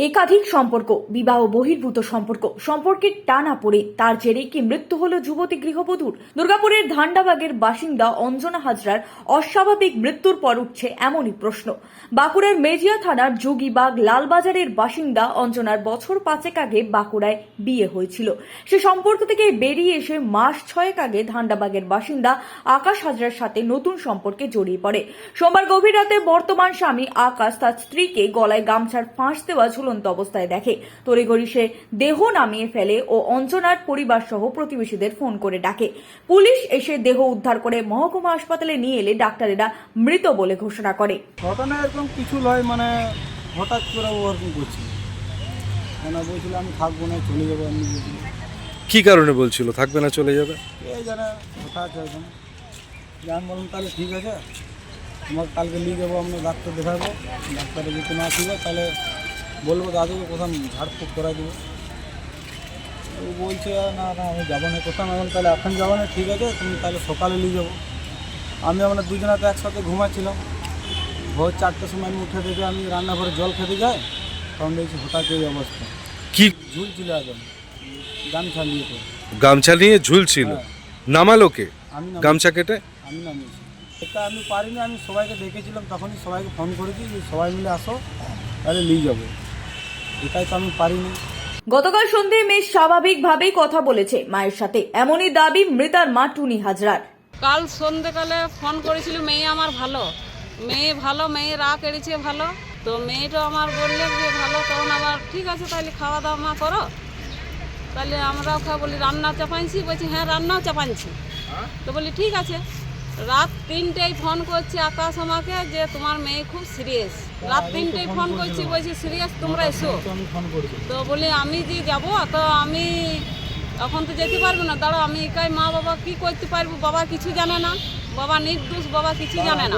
একাধিক সম্পর্ক, বিবাহ বহির্ভূত সম্পর্কের টানা পড়ে তার জেরে কি মৃত্যু হলো যুবতী গৃহবধূর? দুর্গাপুরের ধান্ডাবাগের বাসিন্দা অঞ্জনা হাজরার অস্বাভাবিক মৃত্যুর পর উঠছে এমনই প্রশ্ন। বাঁকুড়ার মেজিয়া থানার যোগীবাগ লালবাজারের বাসিন্দা অঞ্জনার বছর 5 আগে বাঁকুড়ায় বিয়ে হয়েছিল। সে সম্পর্ক থেকে বেরিয়ে এসে মাস 6 আগে ধান্ডাবাগের বাসিন্দা আকাশ হাজরার সাথে নতুন সম্পর্কে জড়িয়ে পড়ে। সোমবার গভীর রাতে বর্তমান স্বামী আকাশ তার স্ত্রীকে গলায় গামছার ফাঁস দেওয়া ঝুলন্ত অবস্থায় দেখে। তড়িঘড়ি সে দেহ নামিয়ে ফেলে ও অঞ্জনার পরিবার সহ প্রতিবেশীদের ফোন করে ডাকে। পুলিশ এসে দেহ উদ্ধার করে মহকুমা হাসপাতালে নিয়ে এলে ডাক্তারেরা মৃত বলে ঘোষণা করে। ঘটনা এরকম কিছু নয়, হঠাৎ করে ওরকম করছিল, বলছিল আমি থাকবো না, চলে যাবো। আমি বলছিল কি কারণে বলছিল থাকবে না, চলে যাবে? এই জানে হঠাৎ এরকম। আমি বললাম তাহলে ঠিক আছে, তোমাকে কালকে নিয়ে যাবো, আমরা ডাক্তার দেখাবো। ডাক্তারে যদি না ঠিক হয় তাহলে বলবো দাদুকে কোথাও ঝাড়ফুঁক করা দেবো। ও বলছে না না আমি যাবো না কোথাও। আমি তাহলে এখন যাবো না, ঠিক আছে তুমি তাহলে সকালে নিয়ে যাবো। আমি আমরা দুজনে তো একসাথে ঘুমাচ্ছিলাম। ভোর 4টার সময় আমি উঠে থেকে আমি রান্নাঘরে জল খেতে যাই, তখন দেখছি হঠাৎ এই অবস্থা। কি ঝুলছিল একদম, গামছা নিয়ে তো। গামছা নিয়ে ঝুলছিল? হ্যাঁ। নামালো কে আমি গামছা কেটে? আমি নামিয়েছি। এটা আমি পারিনি, আমি সবাইকে ডেকেছিলাম, তখনই সবাইকে ফোন করেছি যে সবাই মিলে আসো তাহলে নিয়ে যাবো। এটাই তো আমি পারিনি। গতকাল সন্ধ্যায় মেয়ে স্বাভাবিকভাবেই কথা বলেছে মায়ের সাথে, এমনই দাবি মৃতার মা টুনি হাজরার। কাল সন্ধ্যেকালে ফোন করেছিল, মেয়ে আমার ভালো, মেয়ে রাগ এড়েছে ভালো। তো মেয়েটা আমার বললে যে ভালো, তখন আবার ঠিক আছে তাহলে খাওয়া দাওয়া মা করো। তাহলে আমরাও বলি রান্না চাপাইছি, বলছি হ্যাঁ রান্নাও চাপাইছি। তো বলি ঠিক আছে। রাত 3টায় ফোন করছে আকাশ আমাকে যে তোমার মেয়ে খুব সিরিয়াস। রাত 3টায় ফোন করছি, বলছি সিরিয়াস তোমরা এসো। তো বলি আমি যে যাবো, তো আমি এখন তো যেতে পারবো না, দাঁড়াও আমি একাই মা বাবা কি করতে পারবো, বাবা কিছু জানে না, বাবা নির্দোষ, বাবা কিছু জানে না।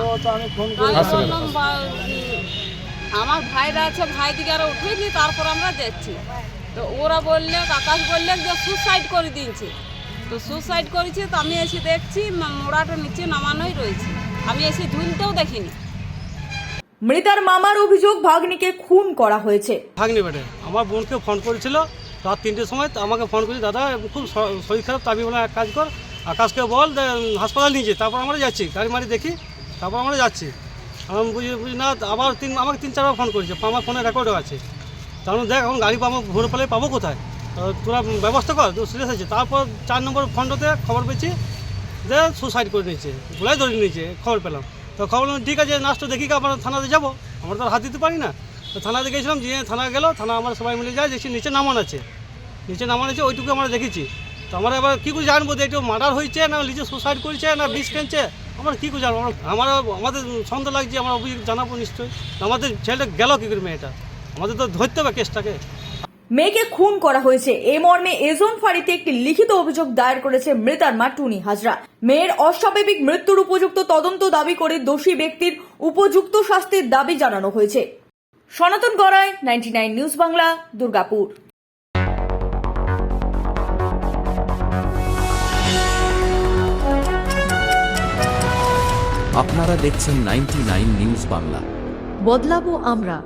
আমি বললাম আমার ভাইরা আছে, ভাই দিকে আরো উঠেনি, তারপর আমরা যাচ্ছি। তো ওরা বললে, আকাশ বললে যে সুসাইড করে দিয়েছে। তো সুসাইড করেছে, তো আমি এসে দেখছি মোড়াটা নিচে নামানোই রয়েছে, আমি এসে ঝুলতেও দেখিনি। মৃতার মামার অভিযোগ ভাগ্নিকে খুন করা হয়েছে। ভাগ্নি বেটে আমার বোনকে ফোন করেছিল রাত 3টের সময়, আমাকে ফোন করেছে দাদা খুব শরীর খারাপ। আমি বললাম এক কাজ কর, আকাশকে বল হাসপাতাল নিয়ে যে, তারপর আমরা যাচ্ছি, গাড়ি মারি দেখি, তারপর আমরা যাচ্ছি। আমি বুঝি না, আবার আমাকে 3-4বার ফোন করেছে, আমার ফোনে রেকর্ডও আছে। তারপর দেখ এখন গাড়ি পাবো, ঘুরে ফেলে পাবো কোথায়, তোরা ব্যবস্থা কর, তো সিরিয়াস আছে। তারপর 4 নম্বর ফোনটাতে খবর পেয়েছি যে সুসাইড করে নিয়েছে, গোলায় ধরে নিয়েছে, খবর পেলাম। তো খবর ঠিক আছে নাচটা দেখি আমরা থানাতে যাবো, আমরা তো আর হাত দিতে পারি না। তো থানাতে গেছিলাম, যে থানা গেল, থানা আমরা সবাই মিলে যাই, দেখছি নিচে নামান আছে, ওইটুকু আমরা দেখেছি। তো আমরা এবার কী করে জানবো যে একটু মার্ডার হয়েছে না নিজে সুসাইড করেছে না বিষ কিনছে, আমরা কী করে জানবো? আমাদের সন্দেহ লাগছে, আমরা অভিযোগ জানাবো নিশ্চয়ই। আমাদের ছেলেটা গেল কী করে, মেয়েটা আমাদের তো ধরতে হবে কেসটাকে। মেয়েকে খুন করা হয়েছে এ মর্মে এজন ফাঁড়িতে একটি লিখিত অভিযোগ দায়ের করেছে মৃতার মা টুনি হাজরা। মেয়ের অস্বাভাবিক মৃত্যুর উপযুক্ত তদন্ত দাবি করে দোষী ব্যক্তির উপযুক্ত শাস্তির দাবি জানানো হয়েছে। সনাতন গড়াই, 99 নিউজ বাংলা, দুর্গাপুর। আপনারা দেখছেন 99 নিউজ বাংলা। বদলাবো আমরা।